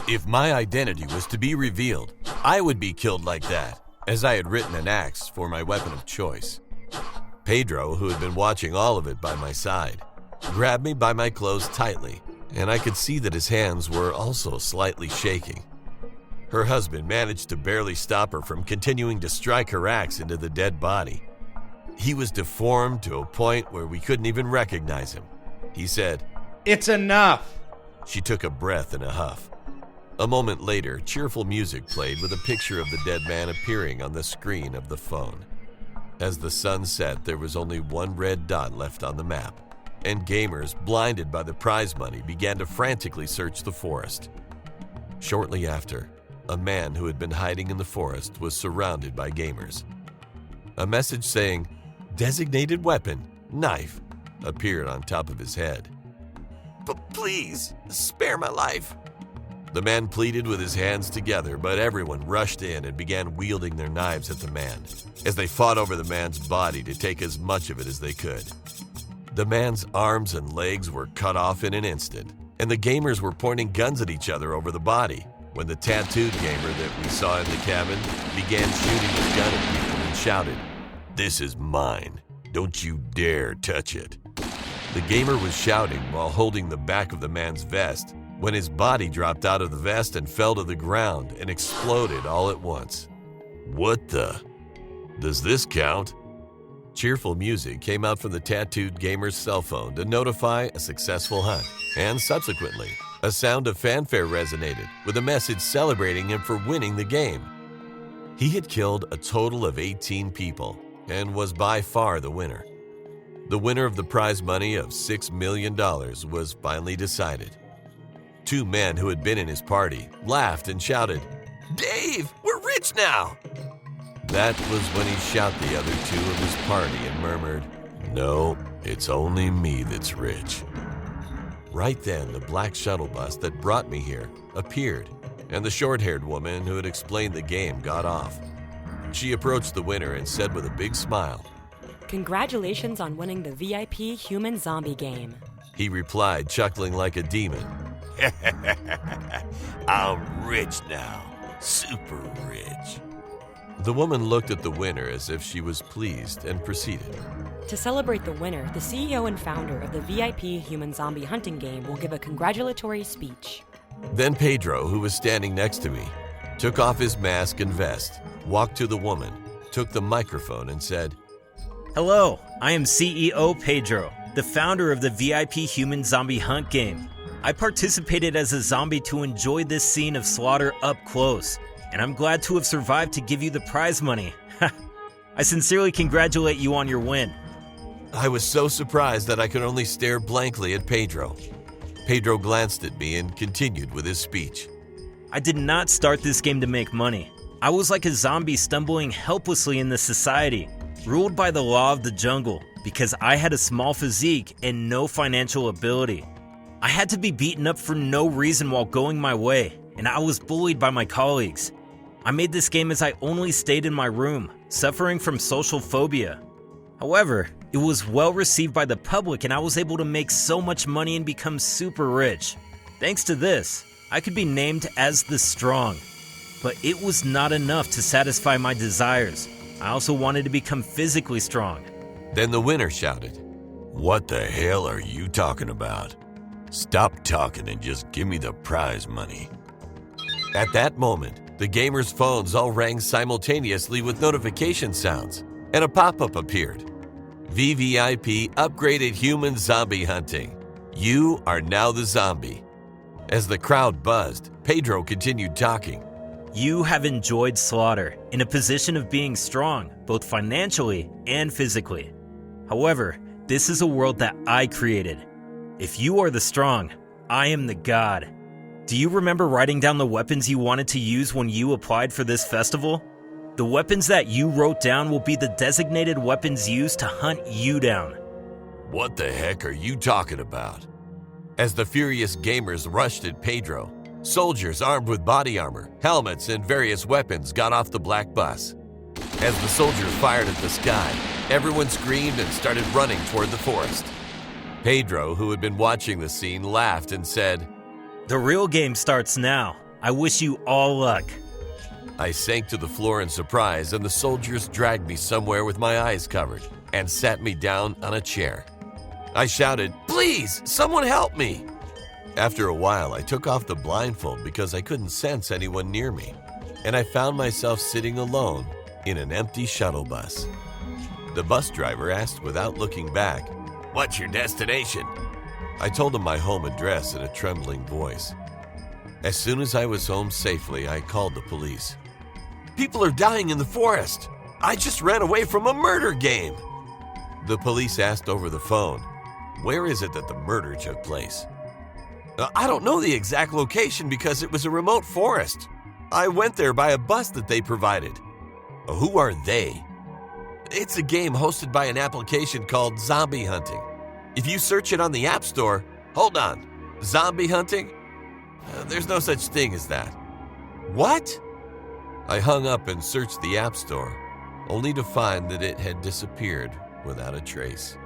If my identity was to be revealed, I would be killed like that, as I had written an axe for my weapon of choice. Pedro, who had been watching all of it by my side, grabbed me by my clothes tightly, and I could see that his hands were also slightly shaking. Her husband managed to barely stop her from continuing to strike her axe into the dead body. He was deformed to a point where we couldn't even recognize him. He said, "It's enough." She took a breath and a huff. A moment later, cheerful music played with a picture of the dead man appearing on the screen of the phone. As the sun set, there was only one red dot left on the map, and gamers, blinded by the prize money, began to frantically search the forest. Shortly after, a man who had been hiding in the forest was surrounded by gamers. A message saying, "Designated weapon, knife," appeared on top of his head. "Please, spare my life." The man pleaded with his hands together, but everyone rushed in and began wielding their knives at the man, as they fought over the man's body to take as much of it as they could. The man's arms and legs were cut off in an instant, and the gamers were pointing guns at each other over the body, when the tattooed gamer that we saw in the cabin began shooting his gun at people and shouted, "This is mine. Don't you dare touch it." The gamer was shouting while holding the back of the man's vest, when his body dropped out of the vest and fell to the ground and exploded all at once. What the? Does this count? Cheerful music came out from the tattooed gamer's cell phone to notify a successful hunt, and subsequently, a sound of fanfare resonated with a message celebrating him for winning the game. He had killed a total of 18 people and was by far the winner. The winner of the prize money of $6 million was finally decided. Two men who had been in his party laughed and shouted, "Dave, we're rich now!" That was when he shot the other two of his party and murmured, "No, it's only me that's rich." Right then, the black shuttle bus that brought me here appeared, and the short-haired woman who had explained the game got off. She approached the winner and said with a big smile, "Congratulations on winning the VIP human zombie game." He replied, chuckling like a demon, "I'm rich now, super rich." The woman looked at the winner as if she was pleased and proceeded. To celebrate the winner, the CEO and founder of the VIP human zombie hunting game will give a congratulatory speech. Then Pedro, who was standing next to me, took off his mask and vest, walked to the woman, took the microphone and said, "Hello, I am CEO Pedro, the founder of the VIP human zombie hunt game. I participated as a zombie to enjoy this scene of slaughter up close, and I'm glad to have survived to give you the prize money. I sincerely congratulate you on your win." I was so surprised that I could only stare blankly at Pedro. Pedro glanced at me and continued with his speech. "I did not start this game to make money. I was like a zombie stumbling helplessly in this society, ruled by the law of the jungle, because I had a small physique and no financial ability. I had to be beaten up for no reason while going my way, and I was bullied by my colleagues. I made this game as I only stayed in my room, suffering from social phobia. However, it was well received by the public and I was able to make so much money and become super rich. Thanks to this, I could be named as the Strong. But it was not enough to satisfy my desires. I also wanted to become physically strong." Then the winner shouted, "What the hell are you talking about? Stop talking and just give me the prize money." At that moment, the gamers' phones all rang simultaneously with notification sounds, and a pop-up appeared. "VVIP upgraded human zombie hunting. You are now the zombie." As the crowd buzzed, Pedro continued talking. "You have enjoyed slaughter in a position of being strong, both financially and physically. However, this is a world that I created. If you are the Strong, I am the God. Do you remember writing down the weapons you wanted to use when you applied for this festival? The weapons that you wrote down will be the designated weapons used to hunt you down." What the heck are you talking about? As the furious gamers rushed at Pedro, soldiers armed with body armor, helmets, and various weapons got off the black bus. As the soldiers fired at the sky, everyone screamed and started running toward the forest. Pedro, who had been watching the scene, laughed and said, "The real game starts now. I wish you all luck. I sank to the floor in surprise, and the soldiers dragged me somewhere with my eyes covered and sat me down on a chair. I shouted, "Please, someone help me!" After a while, I took off the blindfold because I couldn't sense anyone near me, and I found myself sitting alone in an empty shuttle bus. The bus driver asked without looking back, "What's your destination?" I told him my home address in a trembling voice. As soon as I was home safely, I called the police. "People are dying in the forest. I just ran away from a murder game." The police asked over the phone, "Where is it that the murder took place?" "I don't know the exact location because it was a remote forest. I went there by a bus that they provided." "Who are they?" "It's a game hosted by an application called Zombie Hunting. If you search it on the App Store..." "Hold on. Zombie hunting? There's no such thing as that." "What?" I hung up and searched the App Store, only to find that it had disappeared without a trace.